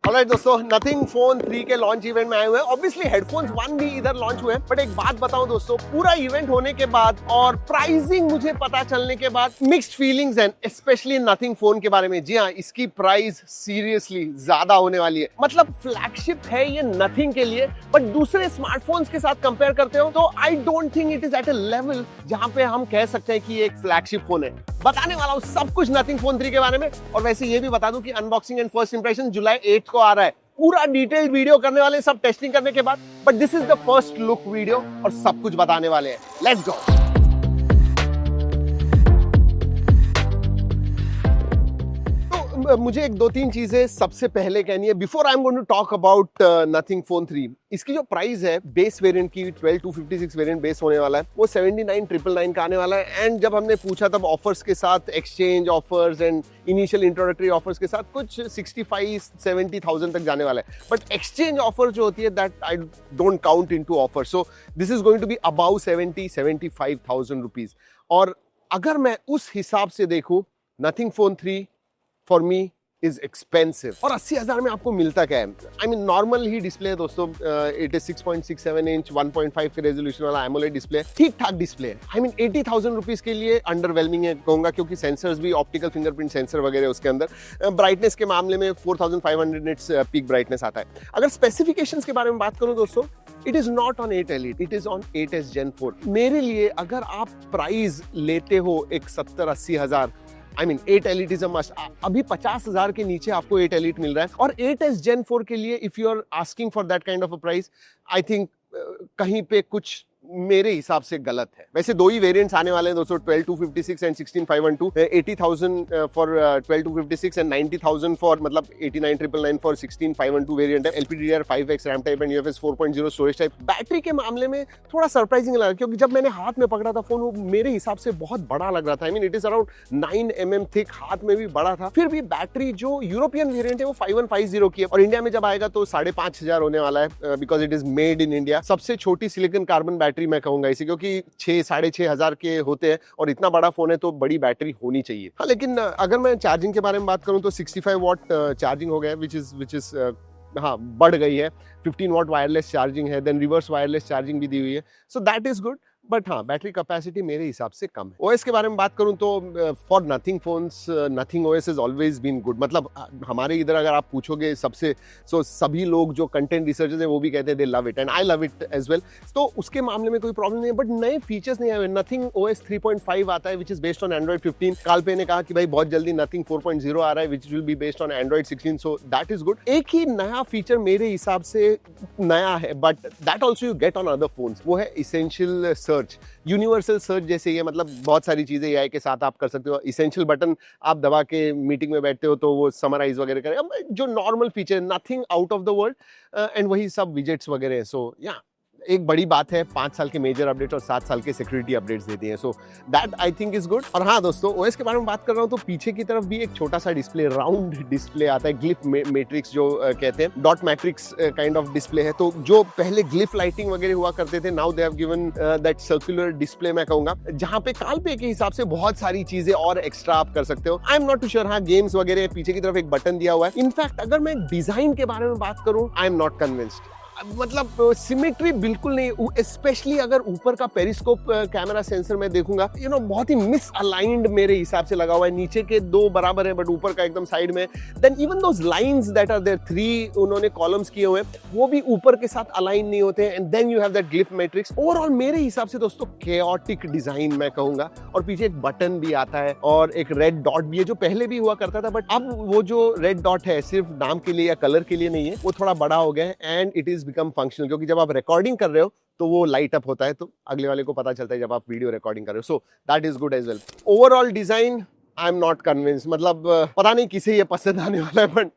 Alright दोस्तों, nothing phone 3 के launch event में आए हुए हैं। ऑब्वियसली हेडफोन्स 1 भी इधर लॉन्च हुए हैं, बट एक बात बताऊं दोस्तों, पूरा इवेंट होने के बाद और प्राइसिंग मुझे पता चलने के बाद मिक्स्ड फीलिंग्स हैं, स्पेशली नथिंग फोन के बारे में। जी हाँ, इसकी प्राइस सीरियसली ज्यादा होने वाली है। मतलब फ्लैगशिप है ये नथिंग के लिए, बट दूसरे स्मार्टफोन्स के साथ कंपेयर करते हो तो I don't think it is at a level जहां पे हम कह सकते हैं कि ये एक फ्लैगशिप फोन है। बताने वाला हूं सब कुछ नथिंग फोन 3 के बारे में। और वैसे ये भी बता दूं कि अनबॉक्सिंग एंड फर्स्ट इंप्रेशन जुलाई 8 को आ रहा है। पूरा डिटेल्ड वीडियो करने वाले, सब टेस्टिंग करने के बाद, but this is the first look video और सब कुछ बताने वाले हैं। Let's go. मुझे एक दो तीन चीजें सबसे पहले कहनी है before I am going to talk about Nothing phone 3। इसकी जो प्राइस है बेस वेरिएंट की 12256 वेरिएंट बेस होने वाला है, वो 79,999 का आने वाला है। एंड जब हमने पूछा तब ऑफर्स के साथ, exchange offers and initial introductory offers के साथ कुछ 65-70,000 तक जाने वाला है। बट एक्सचेंज ऑफर जो होती है that I don't count into offer, so this is going to be about 70-75,000 rupees. और अगर मैं उस हिसाब से देखूं, Nothing phone 3 for me is expensive. और 80,000 में आपको मिलता क्या है? आई मीन नॉर्मल ही डिस्प्ले है दोस्तों, इट इज 6.67 इंच 1.5 के रेजोल्यूशन वाला एमोलेड डिस्प्ले, ठीक ठाक डिस्प्ले है। आई मीन 80,000 रुपीज के लिए अंडरवेलमिंग है कहूंगा, क्योंकि सेंसर्स भी ऑप्टिकल फिंगरप्रिंट सेंसर वगैरह उसके अंदर। ब्राइटनेस के मामले में 4500 निट्स पीक ब्राइटनेस आता है। अगर स्पेसिफिकेशंस के बारे में बात करूं दोस्तों, it is not on 8 Elite, it is on 8s Gen 4। मेरे लिए अगर आप प्राइस लेते हो एक 70-80 हजार, I mean 8 Elite is a must. अभी 50,000 के नीचे आपको 8 Elite मिल रहा है, और 8s Gen 4 के लिए if you are asking for that kind of a price, I think कहीं पे कुछ मेरे हिसाब से गलत है। वैसे दो ही वेरिएंट्स आने वाले हैं दोस्तों, 12256 एंड 16512। 80,000 फॉर 12256 एंड 90,000 फॉर, मतलब 89,999 फॉर 16512 वेरिएंट है। LPDDR5X RAM type and UFS 4.0 storage type. Battery के मामले में थोड़ा सरप्राइजिंग लगा, क्योंकि जब मैंने हाथ में पकड़ा था फोन, वो मेरे हिसाब से बहुत बड़ा लग रहा था। I mean it is around 9 mm thick, हाथ में भी बड़ा था। फिर भी बैटरी जो यूरोपियन वेरिएंट है वो 5150 की है, और इंडिया में जब आएगा तो 5,500 होने वाला है, because it is made in India. सबसे छोटी सिलिकॉन कार्बन बैटरी मैं कहूंगा इसे, क्योंकि 6-6,500 के होते हैं, और इतना बड़ा फोन है तो बड़ी बैटरी होनी चाहिए। हाँ, लेकिन अगर मैं चार्जिंग के बारे में बात करूं तो 65 वॉट चार्जिंग हो गया है, विच इज हाँ, बढ़ गई है। 15 वॉट वायरलेस चार्जिंग है, देन रिवर्स वायरलेस चार्जिंग भी दी हुई है, सो दैट इज गुड। बट हाँ, बैटरी कैपेसिटी मेरे हिसाब से कम है। ओएस के बारे में बात करूं तो for Nothing phones, Nothing OS is always been good. मतलब हमारे इधर अगर आप पूछोगे सबसे, सो सभी लोग जो कंटेंट रिसर्चर्स हैं वो भी कहते हैं they love it, and I love it as well. तो उसके मामले में कोई प्रॉब्लम नहीं है, बट नए फीचर्स नहीं आए। नथिंग ओएस 3.5 आता है, which is based on Android 15। कालपे ने कहा कि भाई बहुत जल्दी नथिंग 4.0 आ रहा है, which will be based on Android 16, so that is good. एक ही नया फीचर मेरे हिसाब से नया है, but that also you get on other phones, वो है इसेंशियल सर्च, यूनिवर्सल सर्च जैसे ही है। मतलब बहुत सारी चीजें एआई के साथ आप कर सकते हो। इसेंशियल बटन आप दबा के मीटिंग में बैठते हो तो वो समराइज वगैरह करेगा, जो normal feature, nothing out of the world, and वही सब विजेट्स वगैरह है। सो या एक बड़ी बात है, 5 साल के मेजर अपडेट और 7 साल के सिक्योरिटी अपडेट्स देती हैं, so that I think is good. और हाँ दोस्तों, ओएस के बारे में बात कर रहा हूँ तो पीछे की तरफ भी एक छोटा सा डिस्प्ले, राउंड डिस्प्ले आता है, ग्लिफ मैट्रिक्स जो कहते हैं, dot matrix kind of display है। तो जो पहले ग्लिफ लाइटिंग वगैरह हुआ करते थे, now they have given that circular display, मैं कहूंगा, जहां पे कालपे के हिसाब से बहुत सारी चीजें और एक्स्ट्रा आप कर सकते हो। I am not too sure. हाँ, गेम्स वगैरह, पीछे की तरफ एक बटन दिया हुआ है। इनफैक्ट अगर मैं डिजाइन के बारे में बात करूं, आई एम नॉट कन्विंस्ड। मतलब सिमेट्री बिल्कुल नहीं, स्पेशली अगर ऊपर का पेरिस्कोप कैमरा सेंसर में देखूंगा, यू नो, बहुत ही मिस अलाइंड मेरे हिसाब से लगा हुआ है। नीचे के 2 बराबर है, बट ऊपर का एकदम साइड में। Then even those lines that are there, 3 उन्होंने कॉलम्स किए हुए हैं, वो भी ऊपर के साथ अलाइन नहीं होते हैं। And then you have that glyph matrix. Overall मेरे हिसाब से दोस्तों केओटिक डिजाइन मैं कहूंगा। और पीछे एक बटन भी आता है और एक रेड डॉट भी है, जो पहले भी हुआ करता था, बट अब वो जो रेड डॉट है सिर्फ नाम के लिए या कलर के लिए नहीं है, वो थोड़ा बड़ा हो गया है, and it is become functional, क्योंकि जब आप रिकॉर्डिंग कर रहे हो तो वो लाइट अप होता है, तो अगले वाले को पता चलता है जब आप वीडियो रिकॉर्डिंग कर रहे हो। So that is good as well. Overall design I am not convince. मतलब पता नहीं किसे ये पसंद आने वाला है, बट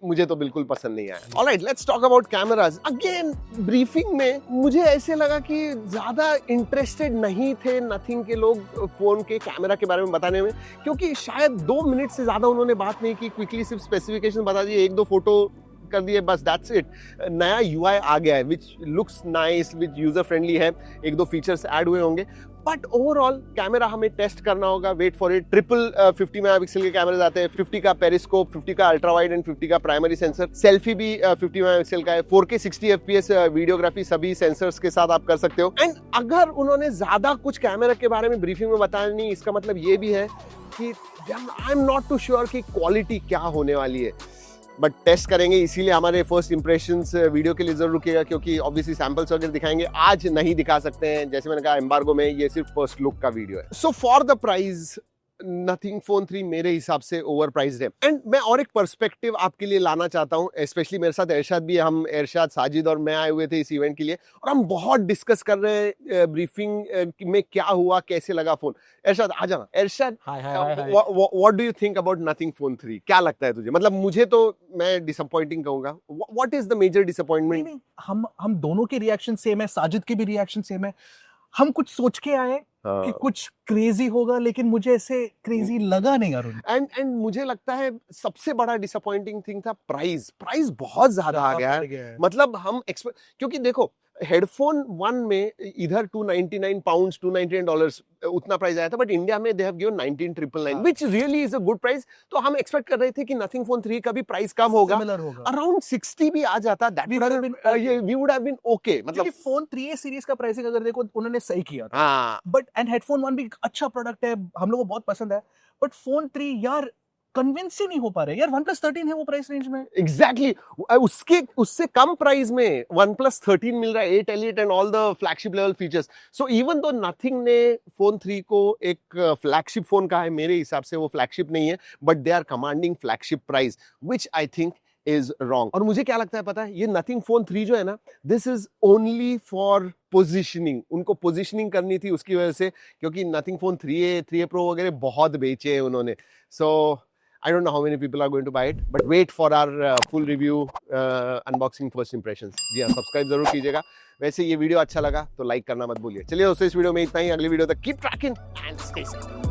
मुझे तो बिल्कुल पसंद नहीं आया। Alright, let's talk about cameras. Again briefing में मुझे ऐसे लगा कि ज्यादा इंटरेस्टेड नहीं थे नथिंग के लोग फोन के कैमरा के बारे में बताने में, क्योंकि शायद 2 मिनट से ज्यादा उन्होंने बात नहीं की। क्विकली सिर्फ स्पेसिफिकेशन बता दिए, 1-2 फोटो कर दिए, बस दैट्स इट। नया UI आ गया है, which looks nice, which user friendly है, 1-2 फीचर्स ऐड हुए होंगे। बट ओवरऑल कैमरा हमें टेस्ट करना होगा, wait for it. Triple 50 megapixel के कैमरास आते हैं, 50 का पेरिस्कोप, 50 का अल्ट्रा वाइड एंड 50 का प्राइमरी सेंसर। सेल्फी भी 50 मेगापिक्सल का है, 4K 60 FPS वीडियोग्राफी सभी सेंसर्स के साथ आप कर सकते हो। एंड अगर उन्होंने ज्यादा कुछ कैमरा के बारे में ब्रीफिंग में बताया नहीं, इसका मतलब ये भी है कि I am not too sure कि क्वालिटी क्या होने वाली है, बट टेस्ट करेंगे। इसीलिए हमारे फर्स्ट इंप्रेशंस वीडियो के लिए जरूर रुकिएगा, क्योंकि ऑब्वियसली सैंपल्स वगैरह दिखाएंगे, आज नहीं दिखा सकते हैं। जैसे मैंने कहा एम्बार्गो में, ये सिर्फ फर्स्ट लुक का वीडियो है। So for the price nothing phone 3 मेरे हिसाब से ओवर प्राइस्ड है। एंड मैं और एक पर्सपेक्टिव आपके लिए लाना चाहता हूँ, स्पेशली मेरे साथ एरशाद भी, हम एरशाद, साजिद और मैं आए हुए थे इस इवेंट के लिए, और हम बहुत डिस्कस कर रहे हैं ब्रीफिंग में क्या हुआ, कैसे लगा फोन। एरशाद आ जाना। Ershad, what do you think about Nothing phone 3? क्या लगता है तुझे? मतलब मुझे तो, मैं डिसअपॉइंटिंग कहूंगा। What is the major disappointment? हम दोनों के रिएक्शन सेम है, साजिद के भी रिएक्शन सेम है। हम कुछ सोच के आए कि कुछ क्रेजी होगा, लेकिन मुझे ऐसे क्रेजी लगा नहीं यार। एंड मुझे लगता है सबसे बड़ा डिसअपॉइंटिंग थिंग था प्राइस बहुत ज्यादा आ गया है। मतलब हम क्योंकि देखो हेडफोन 1 में इधर £299 $299 उतना प्राइस आया था, बट इंडिया में they have given 19,999 which really is a good price. तो हम एक्सपेक्ट कर रहे थे कि नथिंग फोन 3 का भी प्राइस कम होगा, अराउंड 60 भी आ जाता, that we would have been okay. मतलब फोन 3A सीरीज का प्राइसिंग अगर देखो उन्होंने सही किया था, बट एंड हेडफोन 1 भी अच्छा प्रोडक्ट है, हम लोगों को बहुत पसंद है, बट फोन 3 यार कन्विंस ही नहीं हो पा रहे यार। OnePlus 13 है वो प्राइस रेंज में। एग्जैक्टली उससे कम प्राइस में OnePlus 13 मिल रहा है, 8 Elite and all the flagship level features. So even though nothing ने फोन 3 को एक फ्लैगशिप फोन कहा है, मेरे हिसाब से वो फ्लैगशिप नहीं है, but they are commanding flagship price, which I think is wrong. और मुझे क्या लगता है पता है, ये नथिंग फोन 3 जो है ना, this is only for positioning. उनको पोजिशनिंग करनी थी उसकी वजह से, क्योंकि नथिंग फोन 3A Pro वगैरह बहुत बेचे हैं उन्होंने। सो I don't know how many people are going to buy it, but wait for our full review, unboxing, first impressions. जी हाँ, सब्सक्राइब जरूर कीजिएगा। वैसे ये वीडियो अच्छा लगा तो लाइक करना मत भूलिए। चलिए दोस्तों, इस वीडियो में इतना ही। अगली वीडियो तक keep trekking and stay safe.